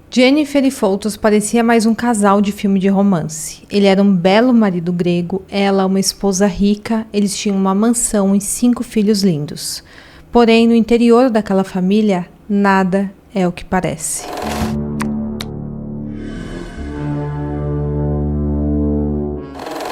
Jennifer e Photos parecia mais um casal de filme de romance. Ele era um belo marido grego, ela uma esposa rica, eles tinham uma mansão e 5 filhos lindos. Porém, no interior daquela família, nada é o que parece.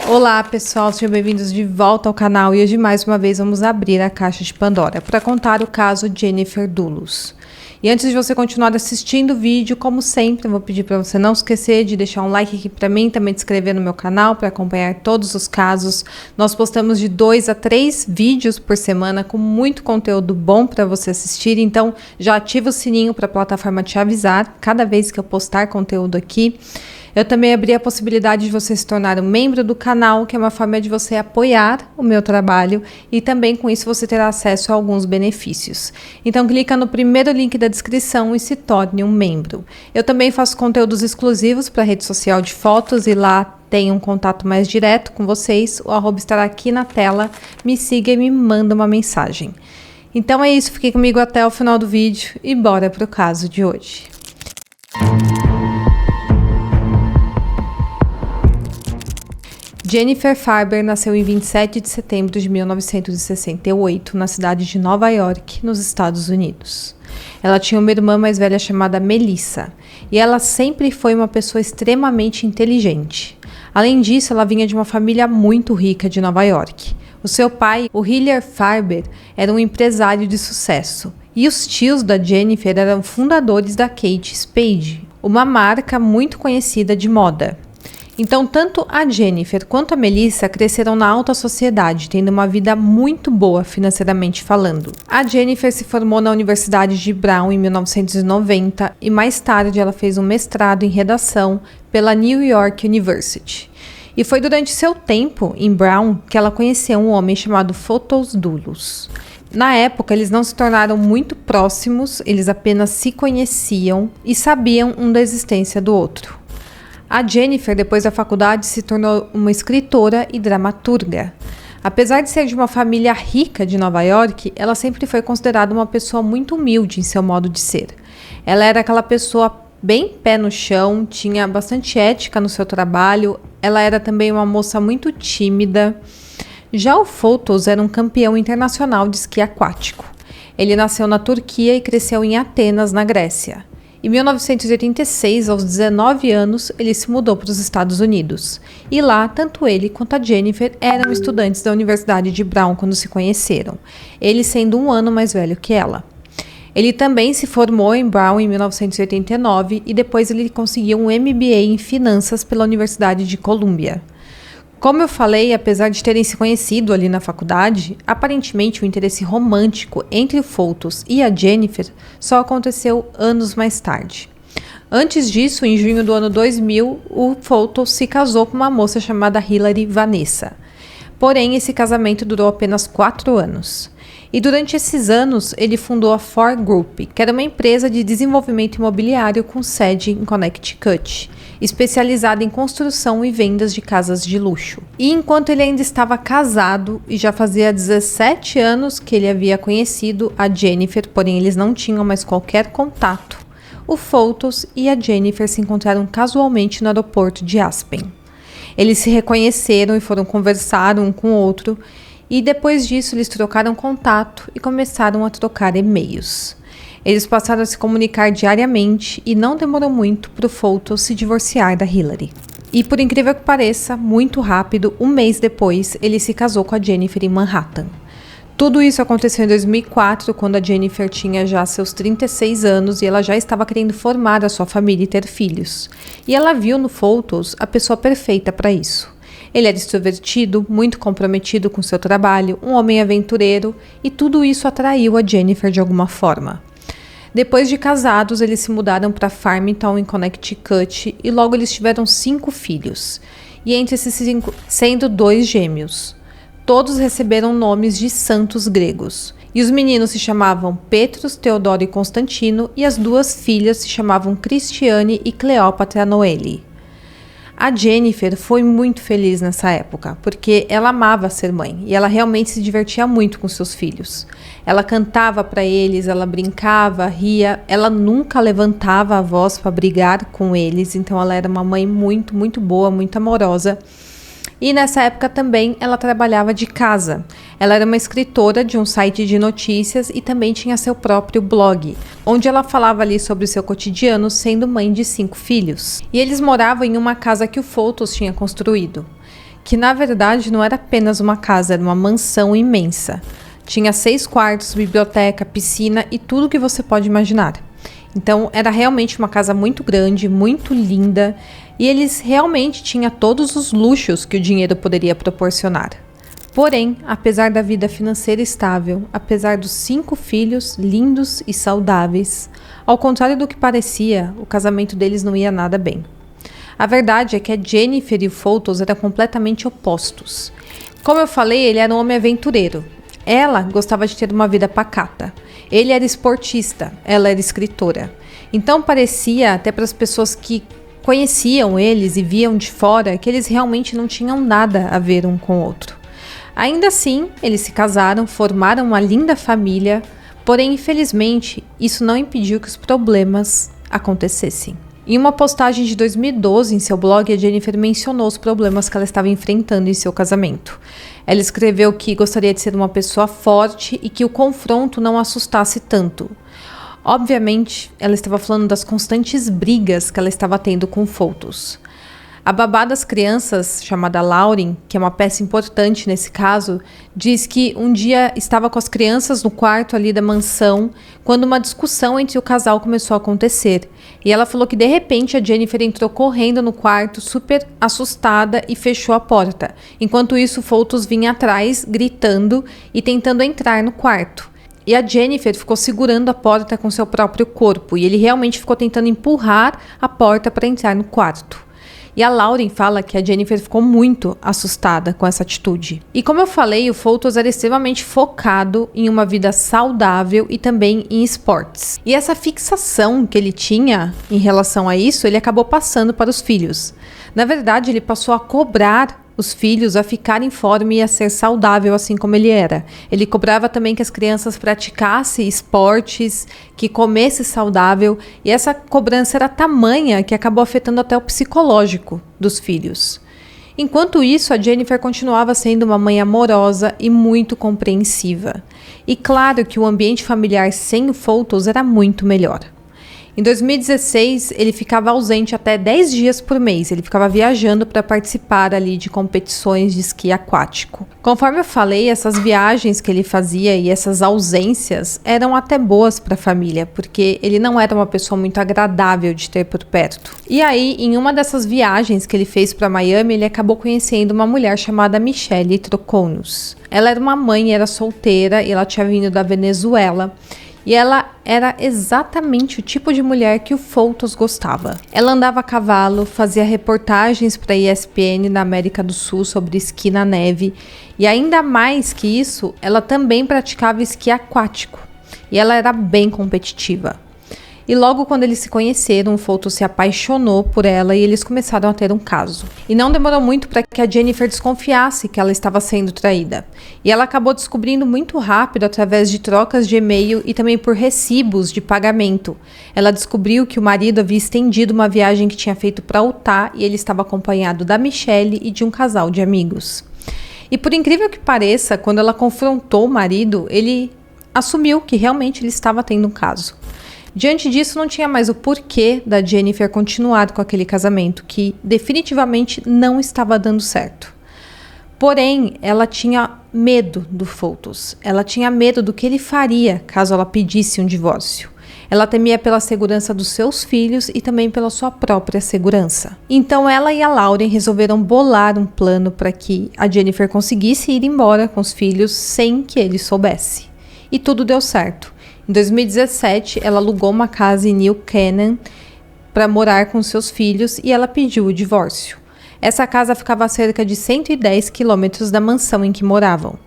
Olá pessoal, sejam bem-vindos de volta ao canal e hoje mais uma vez vamos abrir a caixa de Pandora para contar o caso Jennifer Dulos. E antes de você continuar assistindo o vídeo, como sempre, eu vou pedir para você não esquecer de deixar um like aqui para mim, também de se inscrever no meu canal para acompanhar todos os casos. Nós postamos de 2 a 3 vídeos por semana com muito conteúdo bom para você assistir, então já ativa o sininho para a plataforma te avisar cada vez que eu postar conteúdo aqui. Eu também abri a possibilidade de você se tornar um membro do canal, que é uma forma de você apoiar o meu trabalho e também com isso você terá acesso a alguns benefícios. Então clica no primeiro link da descrição e se torne um membro. Eu também faço conteúdos exclusivos para a rede social de fotos e lá tem um contato mais direto com vocês. O arroba estará aqui na tela, me siga e me manda uma mensagem. Então é isso, fique comigo até o final do vídeo e bora para o caso de hoje. Jennifer Farber nasceu em 27 de setembro de 1968, na cidade de Nova York, nos Estados Unidos. Ela tinha uma irmã mais velha chamada Melissa, e ela sempre foi uma pessoa extremamente inteligente. Além disso, ela vinha de uma família muito rica de Nova York. O seu pai, o Hilliard Farber, era um empresário de sucesso, e os tios da Jennifer eram fundadores da Kate Spade, uma marca muito conhecida de moda. Então, tanto a Jennifer quanto a Melissa cresceram na alta sociedade, tendo uma vida muito boa financeiramente falando. A Jennifer se formou na Universidade de Brown em 1990 e mais tarde ela fez um mestrado em redação pela New York University. E foi durante seu tempo em Brown que ela conheceu um homem chamado Photos Dulos. Na época, eles não se tornaram muito próximos, eles apenas se conheciam e sabiam um da existência do outro. A Jennifer, depois da faculdade, se tornou uma escritora e dramaturga. Apesar de ser de uma família rica de Nova York, ela sempre foi considerada uma pessoa muito humilde em seu modo de ser. Ela era aquela pessoa bem pé no chão, tinha bastante ética no seu trabalho, ela era também uma moça muito tímida. Já o Photos era um campeão internacional de esqui aquático. Ele nasceu na Turquia e cresceu em Atenas, na Grécia. Em 1986, aos 19 anos, ele se mudou para os Estados Unidos. E lá, tanto ele quanto a Jennifer eram estudantes da Universidade de Brown quando se conheceram, ele sendo um ano mais velho que ela. Ele também se formou em Brown em 1989 e depois ele conseguiu um MBA em Finanças pela Universidade de Columbia. Como eu falei, apesar de terem se conhecido ali na faculdade, aparentemente o interesse romântico entre o Photos e a Jennifer só aconteceu anos mais tarde. Antes disso, em junho do ano 2000, o Photos se casou com uma moça chamada Hilary Vanessa. Porém, esse casamento durou apenas 4 anos. E durante esses anos, ele fundou a Ford Group, que era uma empresa de desenvolvimento imobiliário com sede em Connecticut, especializada em construção e vendas de casas de luxo. E enquanto ele ainda estava casado, e já fazia 17 anos que ele havia conhecido a Jennifer, porém eles não tinham mais qualquer contato, o Photos e a Jennifer se encontraram casualmente no aeroporto de Aspen. Eles se reconheceram e foram conversar um com o outro, e depois disso eles trocaram contato e começaram a trocar e-mails. Eles passaram a se comunicar diariamente e não demorou muito para o Photos se divorciar da Hilary. E por incrível que pareça, muito rápido, um mês depois, ele se casou com a Jennifer em Manhattan. Tudo isso aconteceu em 2004, quando a Jennifer tinha já seus 36 anos e ela já estava querendo formar a sua família e ter filhos. E ela viu no Photos a pessoa perfeita para isso. Ele era extrovertido, muito comprometido com seu trabalho, um homem aventureiro, e tudo isso atraiu a Jennifer de alguma forma. Depois de casados, eles se mudaram para Farmington, em Connecticut, e logo eles tiveram 5 filhos, e entre esses 5, sendo 2 gêmeos. Todos receberam nomes de santos gregos, e os meninos se chamavam Petrus, Teodoro e Constantino, e as 2 filhas se chamavam Cristiane e Cleópatra Noeli. A Jennifer foi muito feliz nessa época, porque ela amava ser mãe e ela realmente se divertia muito com seus filhos. Ela cantava para eles, ela brincava, ria, ela nunca levantava a voz para brigar com eles, então ela era uma mãe muito, muito boa, muito amorosa. E nessa época também ela trabalhava de casa. Ela era uma escritora de um site de notícias e também tinha seu próprio blog, onde ela falava ali sobre o seu cotidiano sendo mãe de 5 filhos. E eles moravam em uma casa que o Photos tinha construído, que na verdade não era apenas uma casa, era uma mansão imensa. Tinha 6 quartos, biblioteca, piscina e tudo que você pode imaginar. Então era realmente uma casa muito grande, muito linda, e eles realmente tinham todos os luxos que o dinheiro poderia proporcionar. Porém, apesar da vida financeira estável, apesar dos 5 filhos lindos e saudáveis, ao contrário do que parecia, o casamento deles não ia nada bem. A verdade é que a Jennifer e o Photos eram completamente opostos. Como eu falei, ele era um homem aventureiro. Ela gostava de ter uma vida pacata. Ele era esportista, ela era escritora. Então parecia, até para as pessoas que conheciam eles e viam de fora, que eles realmente não tinham nada a ver um com o outro. Ainda assim, eles se casaram, formaram uma linda família, porém, infelizmente, isso não impediu que os problemas acontecessem. Em uma postagem de 2012 em seu blog, a Jennifer mencionou os problemas que ela estava enfrentando em seu casamento. Ela escreveu que gostaria de ser uma pessoa forte e que o confronto não a assustasse tanto. Obviamente, ela estava falando das constantes brigas que ela estava tendo com Photos. A babá das crianças, chamada Lauren, que é uma peça importante nesse caso, diz que um dia estava com as crianças no quarto ali da mansão, quando uma discussão entre o casal começou a acontecer. E ela falou que de repente a Jennifer entrou correndo no quarto, super assustada, e fechou a porta. Enquanto isso, Photos vinha atrás, gritando e tentando entrar no quarto. E a Jennifer ficou segurando a porta com seu próprio corpo, e ele realmente ficou tentando empurrar a porta para entrar no quarto. E a Lauren fala que a Jennifer ficou muito assustada com essa atitude. E como eu falei, o Photos era extremamente focado em uma vida saudável e também em esportes. E essa fixação que ele tinha em relação a isso, ele acabou passando para os filhos. Na verdade, ele passou a cobrar os filhos a ficar em forma e a ser saudável assim como ele era. Ele cobrava também que as crianças praticassem esportes, que comessem saudável, e essa cobrança era tamanha que acabou afetando até o psicológico dos filhos. Enquanto isso, a Jennifer continuava sendo uma mãe amorosa e muito compreensiva. E claro que o ambiente familiar sem o Photos era muito melhor. Em 2016, ele ficava ausente até 10 dias por mês. Ele ficava viajando para participar ali de competições de esqui aquático. Conforme eu falei, essas viagens que ele fazia e essas ausências eram até boas para a família, porque ele não era uma pessoa muito agradável de ter por perto. E aí, em uma dessas viagens que ele fez para Miami, ele acabou conhecendo uma mulher chamada Michelle Troconos. Ela era uma mãe, era solteira e ela tinha vindo da Venezuela. E ela era exatamente o tipo de mulher que o Photos gostava. Ela andava a cavalo, fazia reportagens para a ESPN na América do Sul sobre esqui na neve. E ainda mais que isso, ela também praticava esqui aquático. E ela era bem competitiva. E logo quando eles se conheceram, o Photos se apaixonou por ela e eles começaram a ter um caso. E não demorou muito para que a Jennifer desconfiasse que ela estava sendo traída. E ela acabou descobrindo muito rápido através de trocas de e-mail e também por recibos de pagamento. Ela descobriu que o marido havia estendido uma viagem que tinha feito para Utah e ele estava acompanhado da Michelle e de um casal de amigos. E por incrível que pareça, quando ela confrontou o marido, ele assumiu que realmente ele estava tendo um caso. Diante disso, não tinha mais o porquê da Jennifer continuar com aquele casamento, que definitivamente não estava dando certo. Porém, ela tinha medo do Photos. Ela tinha medo do que ele faria caso ela pedisse um divórcio. Ela temia pela segurança dos seus filhos e também pela sua própria segurança. Então, ela e a Lauren resolveram bolar um plano para que a Jennifer conseguisse ir embora com os filhos sem que ele soubesse. E tudo deu certo. Em 2017, ela alugou uma casa em New Canaan para morar com seus filhos e ela pediu o divórcio. Essa casa ficava a cerca de 110 quilômetros da mansão em que moravam.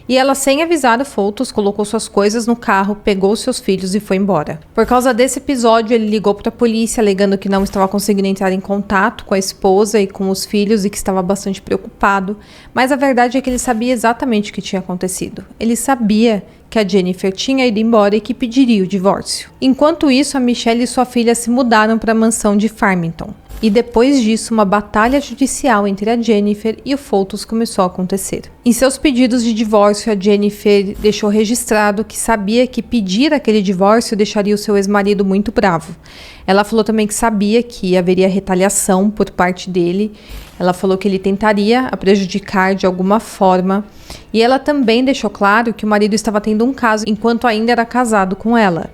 E ela, sem avisar o Photos, colocou suas coisas no carro, pegou seus filhos e foi embora. Por causa desse episódio, ele ligou para a polícia, alegando que não estava conseguindo entrar em contato com a esposa e com os filhos e que estava bastante preocupado. Mas a verdade é que ele sabia exatamente o que tinha acontecido. Ele sabia que a Jennifer tinha ido embora e que pediria o divórcio. Enquanto isso, a Michelle e sua filha se mudaram para a mansão de Farmington. E depois disso, uma batalha judicial entre a Jennifer e o Photos começou a acontecer. Em seus pedidos de divórcio, a Jennifer deixou registrado que sabia que pedir aquele divórcio deixaria o seu ex-marido muito bravo. Ela falou também que sabia que haveria retaliação por parte dele. Ela falou que ele tentaria a prejudicar de alguma forma. E ela também deixou claro que o marido estava tendo um caso enquanto ainda era casado com ela.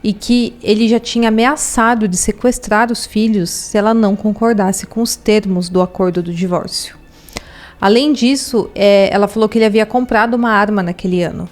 E que ele já tinha ameaçado de sequestrar os filhos se ela não concordasse com os termos do acordo do divórcio. Além disso, ela falou que ele havia comprado uma arma naquele ano.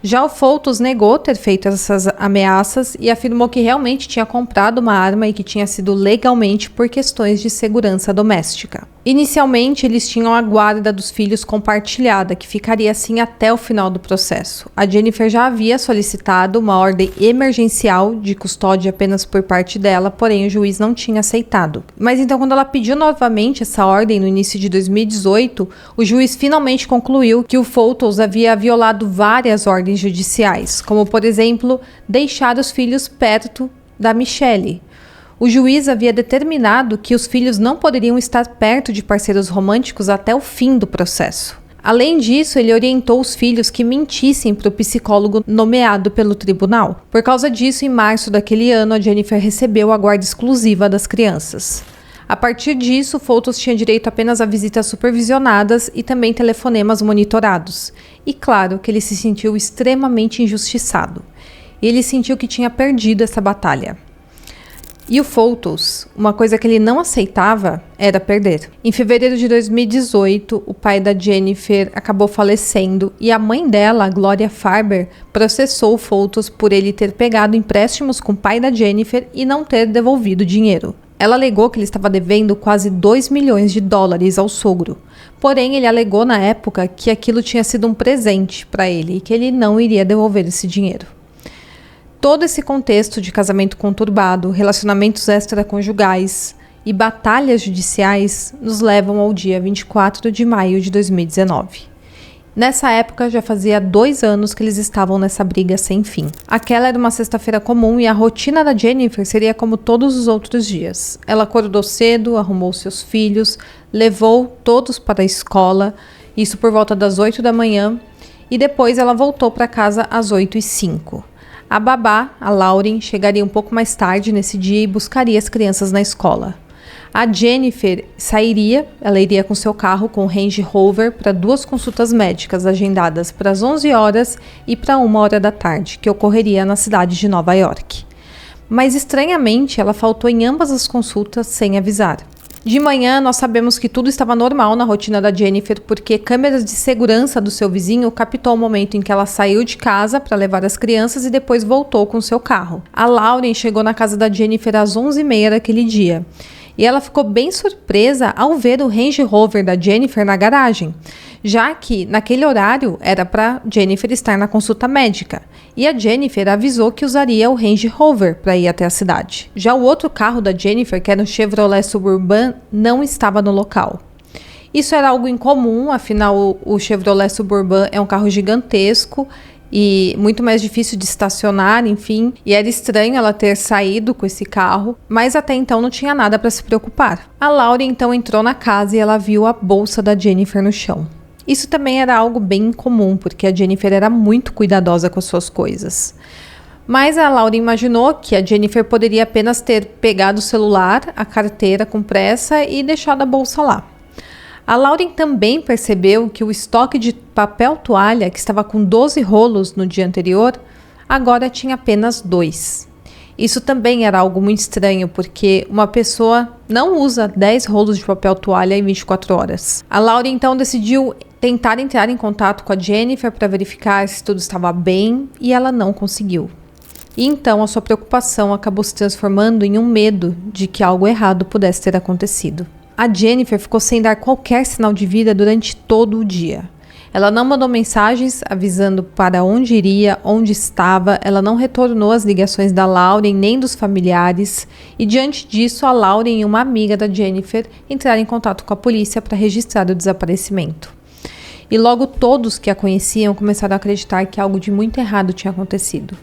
Já o Photos negou ter feito essas ameaças e afirmou que realmente tinha comprado uma arma e que tinha sido legalmente por questões de segurança doméstica. Inicialmente, eles tinham a guarda dos filhos compartilhada, que ficaria assim até o final do processo. A Jennifer já havia solicitado uma ordem emergencial de custódia apenas por parte dela, porém o juiz não tinha aceitado. Mas então, quando ela pediu novamente essa ordem no início de 2018, o juiz finalmente concluiu que o Photos havia violado várias ordens judiciais, como, por exemplo, deixar os filhos perto da Michelle. O juiz havia determinado que os filhos não poderiam estar perto de parceiros românticos até o fim do processo. Além disso, ele orientou os filhos que mentissem para o psicólogo nomeado pelo tribunal. Por causa disso, em março daquele ano, a Jennifer recebeu a guarda exclusiva das crianças. A partir disso, Photos tinha direito apenas a visitas supervisionadas e também telefonemas monitorados. E claro que ele se sentiu extremamente injustiçado. Ele sentiu que tinha perdido essa batalha. E o Photos, uma coisa que ele não aceitava era perder. Em fevereiro de 2018, o pai da Jennifer acabou falecendo e a mãe dela, a Gloria Farber, processou o Photos por ele ter pegado empréstimos com o pai da Jennifer e não ter devolvido o dinheiro. Ela alegou que ele estava devendo quase 2 milhões de dólares ao sogro. Porém, ele alegou na época que aquilo tinha sido um presente para ele e que ele não iria devolver esse dinheiro. Todo esse contexto de casamento conturbado, relacionamentos extraconjugais e batalhas judiciais nos levam ao dia 24 de maio de 2019. Nessa época, já fazia 2 anos que eles estavam nessa briga sem fim. Aquela era uma sexta-feira comum e a rotina da Jennifer seria como todos os outros dias. Ela acordou cedo, arrumou seus filhos, levou todos para a escola, isso por volta das 8 da manhã, e depois ela voltou para casa às 8h05. A babá, a Lauren, chegaria um pouco mais tarde nesse dia e buscaria as crianças na escola. A Jennifer sairia, ela iria com seu carro com o Range Rover para 2 consultas médicas agendadas para as 11 horas e para 1 hora da tarde, que ocorreria na cidade de Nova York. Mas estranhamente, ela faltou em ambas as consultas sem avisar. De manhã, nós sabemos que tudo estava normal na rotina da Jennifer porque câmeras de segurança do seu vizinho captou o momento em que ela saiu de casa para levar as crianças e depois voltou com seu carro. A Lauren chegou na casa da Jennifer às 11h30 daquele dia. E ela ficou bem surpresa ao ver o Range Rover da Jennifer na garagem, já que naquele horário era para Jennifer estar na consulta médica. E a Jennifer avisou que usaria o Range Rover para ir até a cidade. Já o outro carro da Jennifer, que era um Chevrolet Suburban, não estava no local. Isso era algo incomum, afinal o Chevrolet Suburban é um carro gigantesco e muito mais difícil de estacionar, enfim. E era estranho ela ter saído com esse carro, mas até então não tinha nada para se preocupar. A Lauren então entrou na casa e ela viu a bolsa da Jennifer no chão. Isso também era algo bem incomum, porque a Jennifer era muito cuidadosa com as suas coisas. Mas a Lauren imaginou que a Jennifer poderia apenas ter pegado o celular, a carteira com pressa e deixado a bolsa lá. A Lauren também percebeu que o estoque de papel toalha, que estava com 12 rolos no dia anterior, agora tinha apenas 2. Isso também era algo muito estranho, porque uma pessoa não usa 10 rolos de papel toalha em 24 horas. A Lauren então decidiu tentar entrar em contato com a Jennifer para verificar se tudo estava bem e ela não conseguiu. E então a sua preocupação acabou se transformando em um medo de que algo errado pudesse ter acontecido. A Jennifer ficou sem dar qualquer sinal de vida durante todo o dia. Ela não mandou mensagens avisando para onde iria, onde estava, ela não retornou as ligações da Lauren nem dos familiares, e diante disso a Lauren e uma amiga da Jennifer entraram em contato com a polícia para registrar o desaparecimento. E logo todos que a conheciam começaram a acreditar que algo de muito errado tinha acontecido.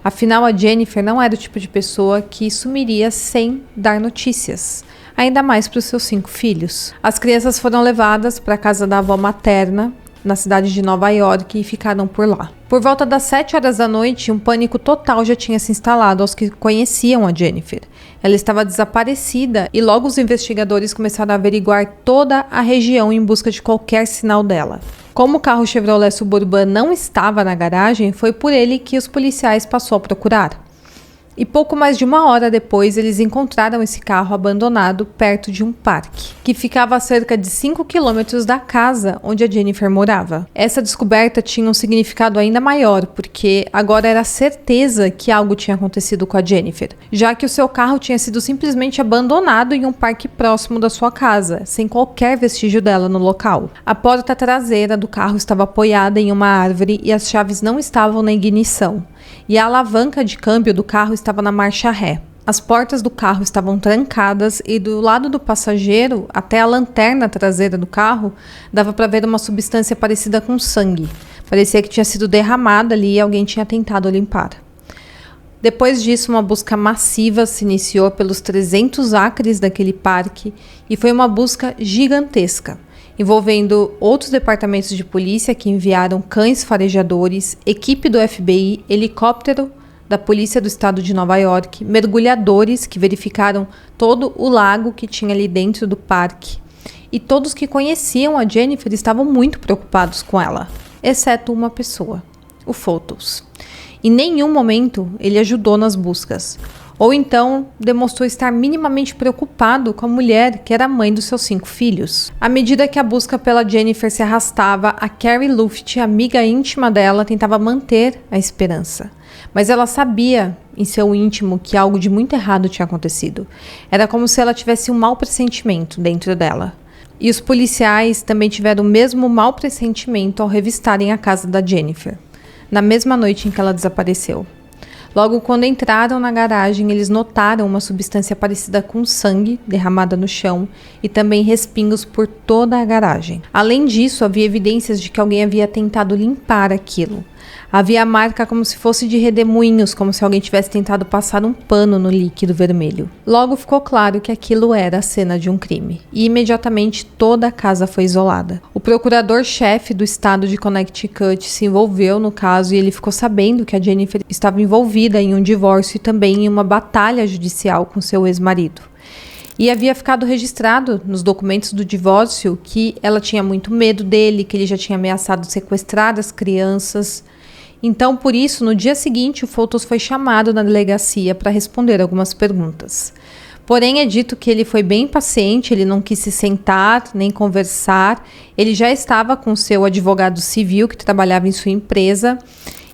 Afinal, a Jennifer não era o tipo de pessoa que sumiria sem dar notícias, ainda mais para os seus 5 filhos. As crianças foram levadas para a casa da avó materna, na cidade de Nova York, e ficaram por lá. Por volta das 7 horas da noite, um pânico total já tinha se instalado aos que conheciam a Jennifer. Ela estava desaparecida e logo os investigadores começaram a averiguar toda a região em busca de qualquer sinal dela. Como o carro Chevrolet Suburban não estava na garagem, foi por ele que os policiais passaram a procurar. E pouco mais de 1 hora depois, eles encontraram esse carro abandonado perto de um parque, que ficava a cerca de 5 quilômetros da casa onde a Jennifer morava. Essa descoberta tinha um significado ainda maior, porque agora era certeza que algo tinha acontecido com a Jennifer, já que o seu carro tinha sido simplesmente abandonado em um parque próximo da sua casa, sem qualquer vestígio dela no local. A porta traseira do carro estava apoiada em uma árvore e as chaves não estavam na ignição. E a alavanca de câmbio do carro estava na marcha ré. As portas do carro estavam trancadas e do lado do passageiro, até a lanterna traseira do carro, dava para ver uma substância parecida com sangue. Parecia que tinha sido derramada ali e alguém tinha tentado limpar. Depois disso, uma busca massiva se iniciou pelos 300 acres daquele parque e foi uma busca gigantesca, envolvendo outros departamentos de polícia que enviaram cães farejadores, equipe do FBI, helicóptero da polícia do estado de Nova York, mergulhadores que verificaram todo o lago que tinha ali dentro do parque. E todos que conheciam a Jennifer estavam muito preocupados com ela, exceto uma pessoa, o Photos. Em nenhum momento ele ajudou nas buscas, ou então demonstrou estar minimamente preocupado com a mulher que era a mãe dos seus 5 filhos. À medida que a busca pela Jennifer se arrastava, a Carrie Luft, amiga íntima dela, tentava manter a esperança. Mas ela sabia em seu íntimo que algo de muito errado tinha acontecido. Era como se ela tivesse um mau pressentimento dentro dela. E os policiais também tiveram o mesmo mau pressentimento ao revistarem a casa da Jennifer, na mesma noite em que ela desapareceu. Logo quando entraram na garagem, eles notaram uma substância parecida com sangue derramada no chão e também respingos por toda a garagem. Além disso, havia evidências de que alguém havia tentado limpar aquilo. Havia a marca como se fosse de redemoinhos, como se alguém tivesse tentado passar um pano no líquido vermelho. Logo ficou claro que aquilo era a cena de um crime. E imediatamente toda a casa foi isolada. O procurador-chefe do estado de Connecticut se envolveu no caso e ele ficou sabendo que a Jennifer estava envolvida em um divórcio e também em uma batalha judicial com seu ex-marido. E havia ficado registrado nos documentos do divórcio que ela tinha muito medo dele, que ele já tinha ameaçado sequestrar as crianças. Então, por isso, no dia seguinte, o Photos foi chamado na delegacia para responder algumas perguntas. Porém, é dito que ele foi bem paciente, ele não quis se sentar nem conversar. Ele já estava com seu advogado civil, que trabalhava em sua empresa,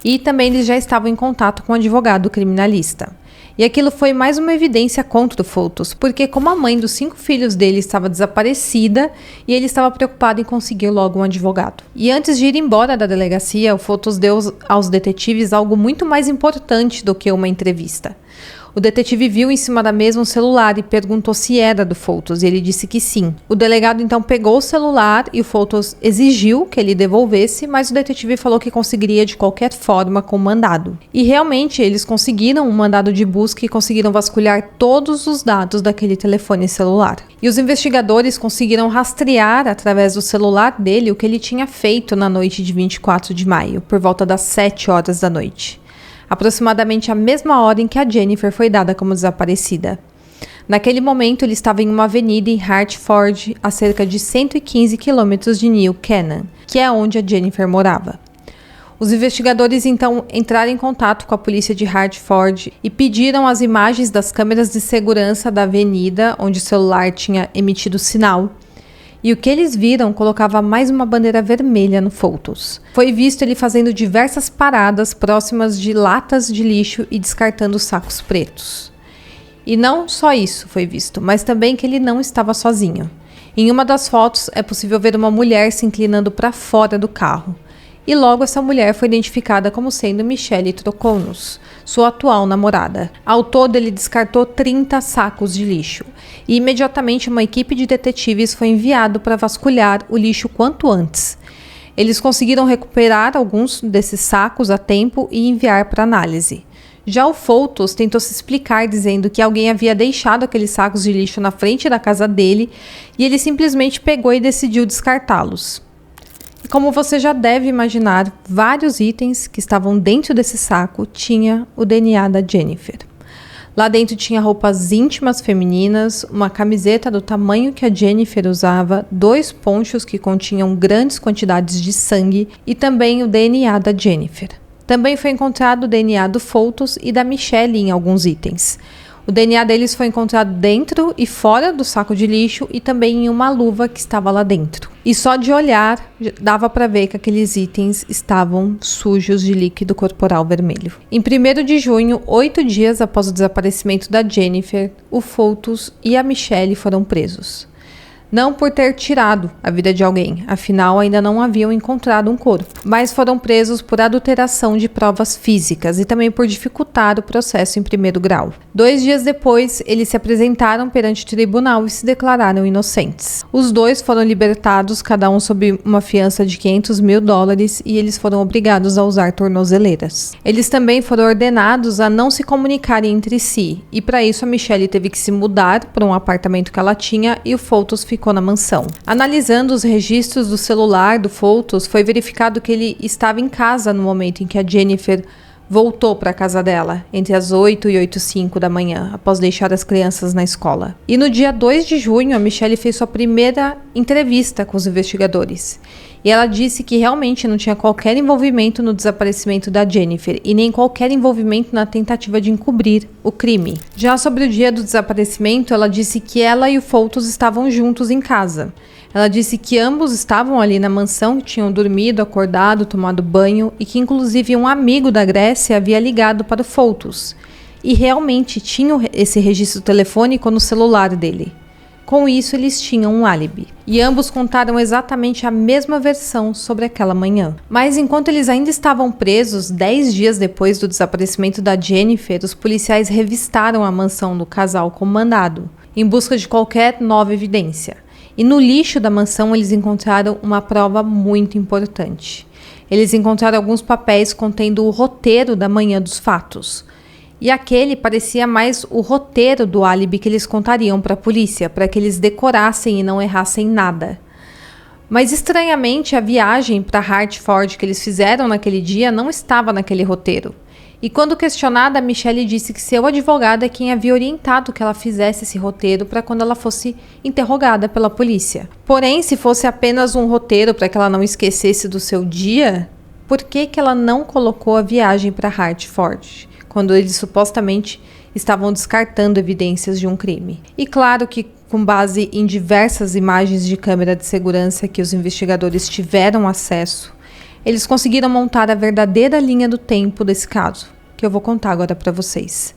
e também eles já estavam em contato com o advogado criminalista. E aquilo foi mais uma evidência contra o Photos, porque como a mãe dos 5 filhos dele estava desaparecida e ele estava preocupado em conseguir logo um advogado. E antes de ir embora da delegacia, o Photos deu aos detetives algo muito mais importante do que uma entrevista. O detetive viu em cima da mesa um celular e perguntou se era do Photos, e ele disse que sim. O delegado então pegou o celular e o Photos exigiu que ele devolvesse, mas o detetive falou que conseguiria de qualquer forma com o mandado. E realmente eles conseguiram um mandado de busca e conseguiram vasculhar todos os dados daquele telefone celular. E os investigadores conseguiram rastrear através do celular dele o que ele tinha feito na noite de 24 de maio, por volta das 7 horas da noite. Aproximadamente a mesma hora em que a Jennifer foi dada como desaparecida. Naquele momento, ele estava em uma avenida em Hartford, a cerca de 115 quilômetros de New Canaan, que é onde a Jennifer morava. Os investigadores então entraram em contato com a polícia de Hartford e pediram as imagens das câmeras de segurança da avenida onde o celular tinha emitido sinal. E o que eles viram colocava mais uma bandeira vermelha no Photos. Foi visto ele fazendo diversas paradas próximas de latas de lixo e descartando sacos pretos. E não só isso foi visto, mas também que ele não estava sozinho. Em uma das fotos é possível ver uma mulher se inclinando para fora do carro. E logo essa mulher foi identificada como sendo Michelle Troconos, sua atual namorada. Ao todo, ele descartou 30 sacos de lixo. E imediatamente uma equipe de detetives foi enviado para vasculhar o lixo quanto antes. Eles conseguiram recuperar alguns desses sacos a tempo e enviar para análise. Já o Foulkes tentou se explicar dizendo que alguém havia deixado aqueles sacos de lixo na frente da casa dele e ele simplesmente pegou e decidiu descartá-los. E como você já deve imaginar, vários itens que estavam dentro desse saco tinha o DNA da Jennifer. Lá dentro tinha roupas íntimas femininas, uma camiseta do tamanho que a Jennifer usava, 2 ponchos que continham grandes quantidades de sangue e também o DNA da Jennifer. Também foi encontrado o DNA do Foulkes e da Michelle em alguns itens. O DNA deles foi encontrado dentro e fora do saco de lixo e também em uma luva que estava lá dentro. E só de olhar dava para ver que aqueles itens estavam sujos de líquido corporal vermelho. Em 1º de junho, 8 dias após o desaparecimento da Jennifer, o Foulkes e a Michelle foram presos. Não por ter tirado a vida de alguém, afinal ainda não haviam encontrado um corpo, mas foram presos por adulteração de provas físicas e também por dificultar o processo em 1º grau. 2 dias depois, eles se apresentaram perante o tribunal e se declararam inocentes. Os dois foram libertados, cada um sob uma fiança de $500 mil e eles foram obrigados a usar tornozeleiras. Eles também foram ordenados a não se comunicarem entre si, e para isso a Michelle teve que se mudar para um apartamento que ela tinha e o Foulkes ficou na mansão. Analisando os registros do celular do Foulkes, foi verificado que ele estava em casa no momento em que a Jennifer voltou para a casa dela, entre as 8 e 8h05 da manhã, após deixar as crianças na escola. E no dia 2 de junho, a Michelle fez sua primeira entrevista com os investigadores. E ela disse que realmente não tinha qualquer envolvimento no desaparecimento da Jennifer e nem qualquer envolvimento na tentativa de encobrir o crime. Já sobre o dia do desaparecimento, ela disse que ela e o Foulkes estavam juntos em casa. Ela disse que ambos estavam ali na mansão, que tinham dormido, acordado, tomado banho e que inclusive um amigo da Grécia havia ligado para o Foulkes. E realmente tinha esse registro telefônico no celular dele. Com isso, eles tinham um álibi. E ambos contaram exatamente a mesma versão sobre aquela manhã. Mas enquanto eles ainda estavam presos, 10 dias depois do desaparecimento da Jennifer, os policiais revistaram a mansão do casal com mandado, em busca de qualquer nova evidência. E no lixo da mansão eles encontraram uma prova muito importante. Eles encontraram alguns papéis contendo o roteiro da manhã dos fatos. E aquele parecia mais o roteiro do álibi que eles contariam para a polícia, para que eles decorassem e não errassem nada. Mas estranhamente a viagem para Hartford que eles fizeram naquele dia não estava naquele roteiro. E quando questionada, a Michelle disse que seu advogado é quem havia orientado que ela fizesse esse roteiro para quando ela fosse interrogada pela polícia. Porém, se fosse apenas um roteiro para que ela não esquecesse do seu dia, por que ela não colocou a viagem para Hartford, quando eles supostamente estavam descartando evidências de um crime? E claro que, com base em diversas imagens de câmera de segurança que os investigadores tiveram acesso, eles conseguiram montar a verdadeira linha do tempo desse caso, que eu vou contar agora para vocês.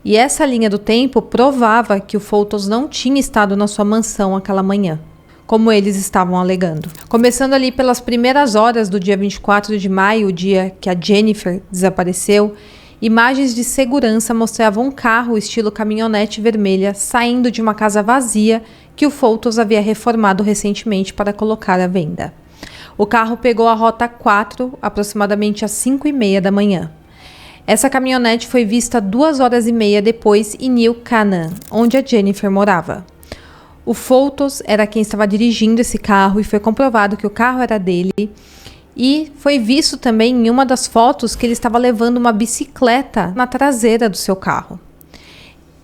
E essa linha do tempo provava que o Foulkes não tinha estado na sua mansão aquela manhã, como eles estavam alegando. Começando ali pelas primeiras horas do dia 24 de maio, o dia que a Jennifer desapareceu, imagens de segurança mostravam um carro estilo caminhonete vermelha saindo de uma casa vazia que o Foulkes havia reformado recentemente para colocar à venda. O carro pegou a rota 4 aproximadamente às 5h30 da manhã. Essa caminhonete foi vista 2h30 depois em New Canaan, onde a Jennifer morava. O Foulkes era quem estava dirigindo esse carro e foi comprovado que o carro era dele. E foi visto também em uma das fotos que ele estava levando uma bicicleta na traseira do seu carro.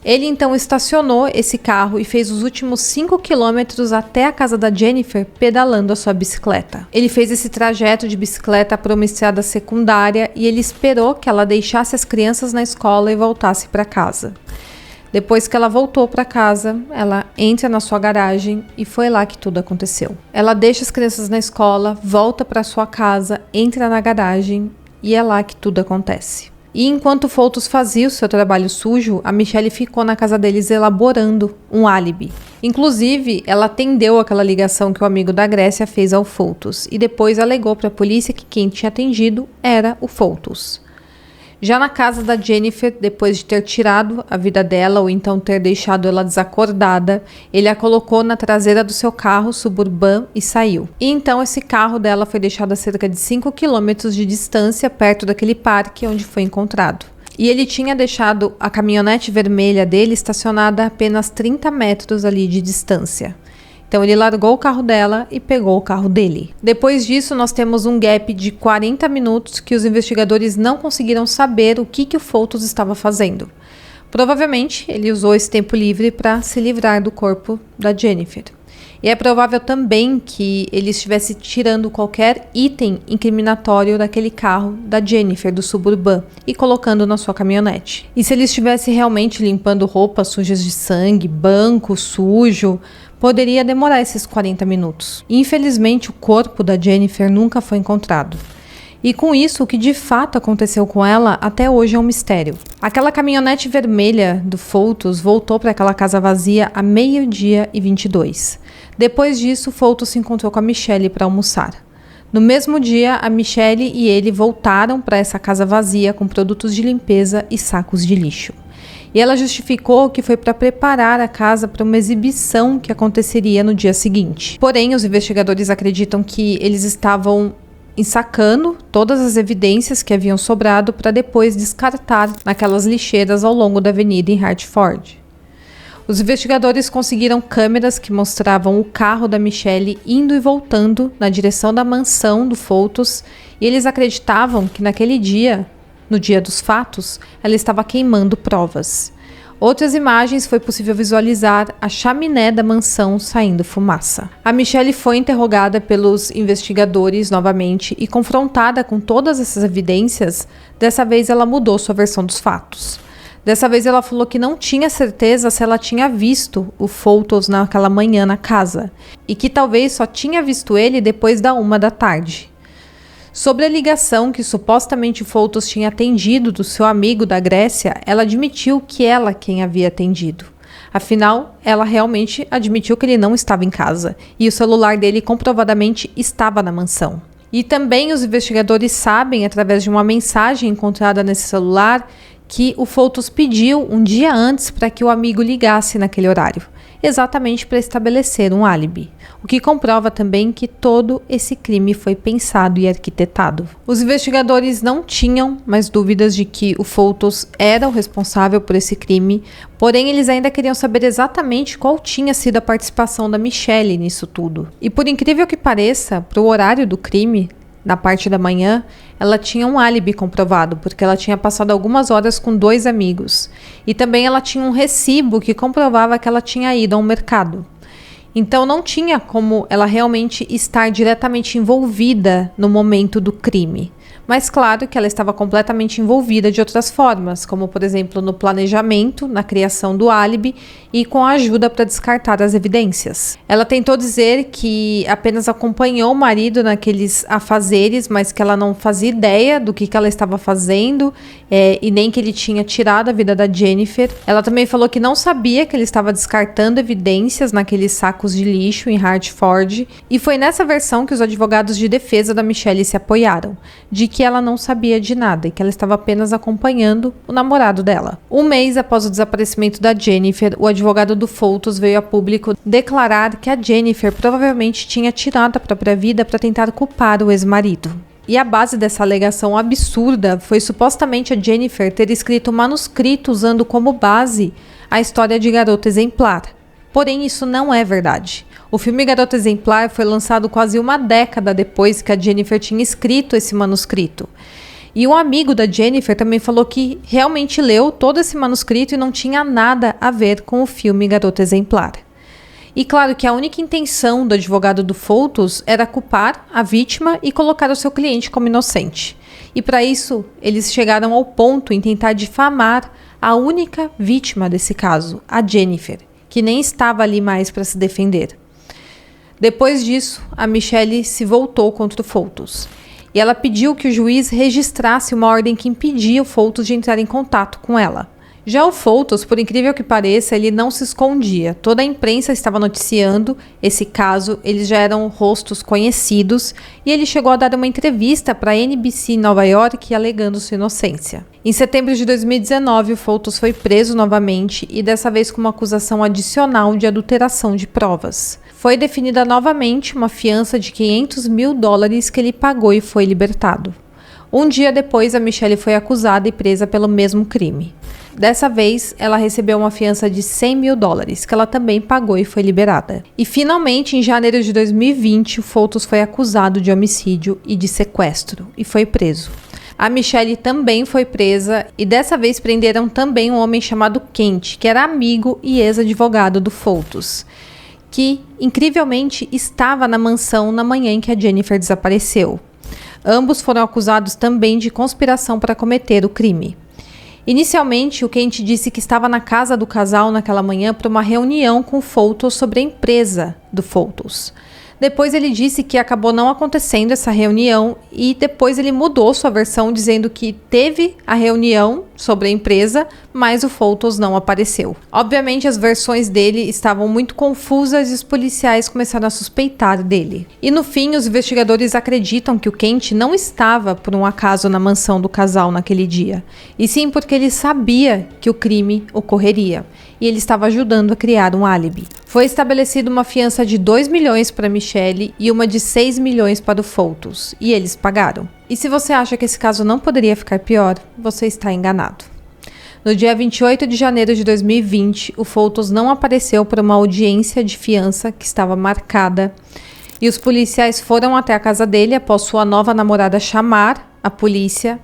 Ele então estacionou esse carro e fez os últimos 5 quilômetros até a casa da Jennifer pedalando a sua bicicleta. Ele fez esse trajeto de bicicleta para uma estrada secundária e ele esperou que ela deixasse as crianças na escola e voltasse para casa. Depois que ela voltou para casa, ela entra na sua garagem e foi lá que tudo aconteceu. Ela deixa as crianças na escola, volta para sua casa, entra na garagem e é lá que tudo acontece. E enquanto o Foulkes fazia o seu trabalho sujo, a Michelle ficou na casa deles elaborando um álibi. Inclusive, ela atendeu aquela ligação que o amigo da Grécia fez ao Foulkes e depois alegou para a polícia que quem tinha atendido era o Foulkes. Já na casa da Jennifer, depois de ter tirado a vida dela ou então ter deixado ela desacordada, ele a colocou na traseira do seu carro suburban e saiu. E então esse carro dela foi deixado a cerca de 5 quilômetros de distância, perto daquele parque onde foi encontrado. E ele tinha deixado a caminhonete vermelha dele estacionada a apenas 30 metros ali de distância. Então ele largou o carro dela e pegou o carro dele. Depois disso, nós temos um gap de 40 minutos que os investigadores não conseguiram saber o que o Foulkes estava fazendo. Provavelmente, ele usou esse tempo livre para se livrar do corpo da Jennifer. E é provável também que ele estivesse tirando qualquer item incriminatório daquele carro da Jennifer, do Suburban, e colocando na sua caminhonete. E se ele estivesse realmente limpando roupas sujas de sangue, banco sujo, poderia demorar esses 40 minutos. Infelizmente, o corpo da Jennifer nunca foi encontrado. E com isso, o que de fato aconteceu com ela até hoje é um mistério. Aquela caminhonete vermelha do Foulkes voltou para aquela casa vazia a 12h22. Depois disso, Foulkes se encontrou com a Michelle para almoçar. No mesmo dia, a Michelle e ele voltaram para essa casa vazia com produtos de limpeza e sacos de lixo. E ela justificou que foi para preparar a casa para uma exibição que aconteceria no dia seguinte. Porém, os investigadores acreditam que eles estavam ensacando todas as evidências que haviam sobrado para depois descartar naquelas lixeiras ao longo da avenida em Hartford. Os investigadores conseguiram câmeras que mostravam o carro da Michelle indo e voltando na direção da mansão do Foulkes, e eles acreditavam que naquele dia, no dia dos fatos, ela estava queimando provas. Outras imagens foi possível visualizar a chaminé da mansão saindo fumaça. A Michelle foi interrogada pelos investigadores novamente e confrontada com todas essas evidências. Dessa vez ela mudou sua versão dos fatos. Dessa vez ela falou que não tinha certeza se ela tinha visto o Foulkes naquela manhã na casa e que talvez só tinha visto ele depois da 1h. Sobre a ligação que supostamente o Foulkes tinha atendido do seu amigo da Grécia, ela admitiu que ela quem havia atendido. Afinal, ela realmente admitiu que ele não estava em casa e o celular dele comprovadamente estava na mansão. E também os investigadores sabem, através de uma mensagem encontrada nesse celular, que o Foulkes pediu um dia antes para que o amigo ligasse naquele horário, exatamente para estabelecer um álibi, o que comprova também que todo esse crime foi pensado e arquitetado. Os investigadores não tinham mais dúvidas de que o Foulkes era o responsável por esse crime, porém eles ainda queriam saber exatamente qual tinha sido a participação da Michelle nisso tudo. E por incrível que pareça, para o horário do crime, na parte da manhã, ela tinha um álibi comprovado, porque ela tinha passado algumas horas com 2 amigos. E também ela tinha um recibo que comprovava que ela tinha ido ao mercado. Então não tinha como ela realmente estar diretamente envolvida no momento do crime. Mas claro que ela estava completamente envolvida de outras formas, como por exemplo no planejamento, na criação do álibi e com a ajuda para descartar as evidências. Ela tentou dizer que apenas acompanhou o marido naqueles afazeres, mas que ela não fazia ideia do que ela estava fazendo e nem que ele tinha tirado a vida da Jennifer. Ela também falou que não sabia que ele estava descartando evidências naqueles sacos de lixo em Hartford, e foi nessa versão que os advogados de defesa da Michelle se apoiaram, de que ela não sabia de nada e que ela estava apenas acompanhando o namorado dela. Um mês após o desaparecimento da Jennifer, o advogado do Foulkes veio a público declarar que a Jennifer provavelmente tinha tirado a própria vida para tentar culpar o ex-marido. E a base dessa alegação absurda foi supostamente a Jennifer ter escrito um manuscrito usando como base a história de Garota Exemplar. Porém, isso não é verdade. O filme Garota Exemplar foi lançado quase uma década depois que a Jennifer tinha escrito esse manuscrito. E um amigo da Jennifer também falou que realmente leu todo esse manuscrito e não tinha nada a ver com o filme Garota Exemplar. E claro que a única intenção do advogado do Foulkes era culpar a vítima e colocar o seu cliente como inocente. E para isso, eles chegaram ao ponto em tentar difamar a única vítima desse caso, a Jennifer, que nem estava ali mais para se defender. Depois disso, a Michelle se voltou contra o Foulkes. e ela pediu que o juiz registrasse uma ordem que impedia o Foltos de entrar em contato com ela. Já o Foltos, por incrível que pareça, ele não se escondia. Toda a imprensa estava noticiando esse caso, eles já eram rostos conhecidos e ele chegou a dar uma entrevista para a NBC em Nova York alegando sua inocência. Em setembro de 2019, o Foltos foi preso novamente e dessa vez com uma acusação adicional de adulteração de provas. Foi definida novamente uma fiança de $500 mil que ele pagou e foi libertado. Um dia depois, a Michelle foi acusada e presa pelo mesmo crime. Dessa vez, ela recebeu uma fiança de $100 mil, que ela também pagou e foi liberada. E finalmente, em janeiro de 2020, o Foltos foi acusado de homicídio e de sequestro e foi preso. A Michelle também foi presa e dessa vez prenderam também um homem chamado Kent, que era amigo e ex-advogado do Foltos, que incrivelmente estava na mansão na manhã em que a Jennifer desapareceu. Ambos foram acusados também de conspiração para cometer o crime. Inicialmente, o Kent disse que estava na casa do casal naquela manhã para uma reunião com o Foltos sobre a empresa do Foltos. Depois ele disse que acabou não acontecendo essa reunião e depois ele mudou sua versão dizendo que teve a reunião sobre a empresa, mas o Foltos não apareceu. Obviamente as versões dele estavam muito confusas e os policiais começaram a suspeitar dele. E no fim os investigadores acreditam que o Kent não estava por um acaso na mansão do casal naquele dia, e sim porque ele sabia que o crime ocorreria. E ele estava ajudando a criar um álibi. Foi estabelecida uma fiança de $2 milhões para Michelle e uma de $6 milhões para o Foltos, e eles pagaram. E se você acha que esse caso não poderia ficar pior, você está enganado. No dia 28 de janeiro de 2020, o Foltos não apareceu para uma audiência de fiança que estava marcada, e os policiais foram até a casa dele após sua nova namorada chamar a polícia.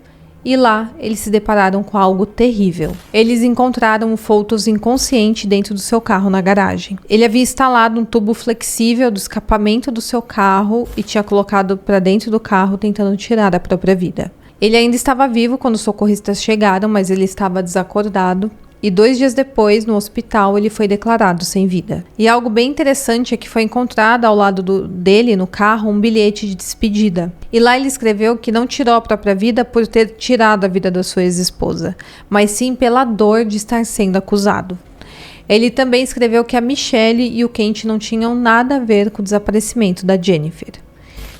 E lá, eles se depararam com algo terrível. Eles encontraram o Foltos inconsciente dentro do seu carro na garagem. Ele havia instalado um tubo flexível do escapamento do seu carro e tinha colocado para dentro do carro tentando tirar a própria vida. Ele ainda estava vivo quando os socorristas chegaram, mas ele estava desacordado. E 2 dias depois, no hospital, ele foi declarado sem vida. E algo bem interessante é que foi encontrado ao lado dele, no carro, um bilhete de despedida. E lá ele escreveu que não tirou a própria vida por ter tirado a vida da sua ex-esposa, mas sim pela dor de estar sendo acusado. Ele também escreveu que a Michelle e o Kent não tinham nada a ver com o desaparecimento da Jennifer.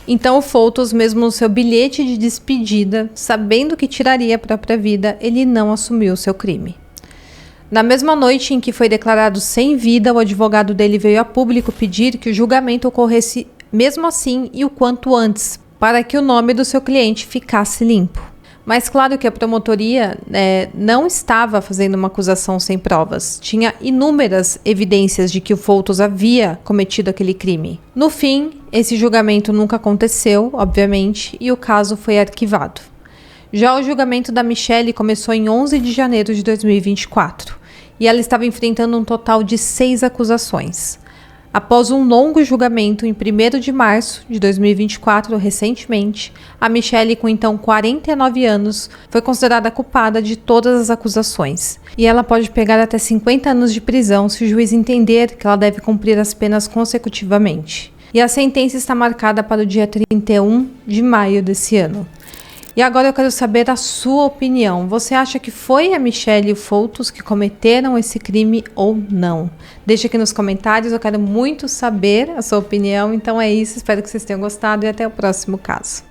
Então o Foltos, mesmo no seu bilhete de despedida, sabendo que tiraria a própria vida, ele não assumiu o seu crime. Na mesma noite em que foi declarado sem vida, o advogado dele veio a público pedir que o julgamento ocorresse mesmo assim e o quanto antes, para que o nome do seu cliente ficasse limpo. Mas claro que a promotoria não estava fazendo uma acusação sem provas. Tinha inúmeras evidências de que o Foltos havia cometido aquele crime. No fim, esse julgamento nunca aconteceu, obviamente, e o caso foi arquivado. Já o julgamento da Michelle começou em 11 de janeiro de 2024. E ela estava enfrentando um total de 6 acusações. Após um longo julgamento, em 1º de março de 2024, recentemente, a Michelle, com então 49 anos, foi considerada culpada de todas as acusações. E ela pode pegar até 50 anos de prisão se o juiz entender que ela deve cumprir as penas consecutivamente. E a sentença está marcada para o dia 31 de maio desse ano. E agora eu quero saber a sua opinião. Você acha que foi a Michelle e o Foltos que cometeram esse crime ou não? Deixa aqui nos comentários, eu quero muito saber a sua opinião. Então é isso, espero que vocês tenham gostado e até o próximo caso.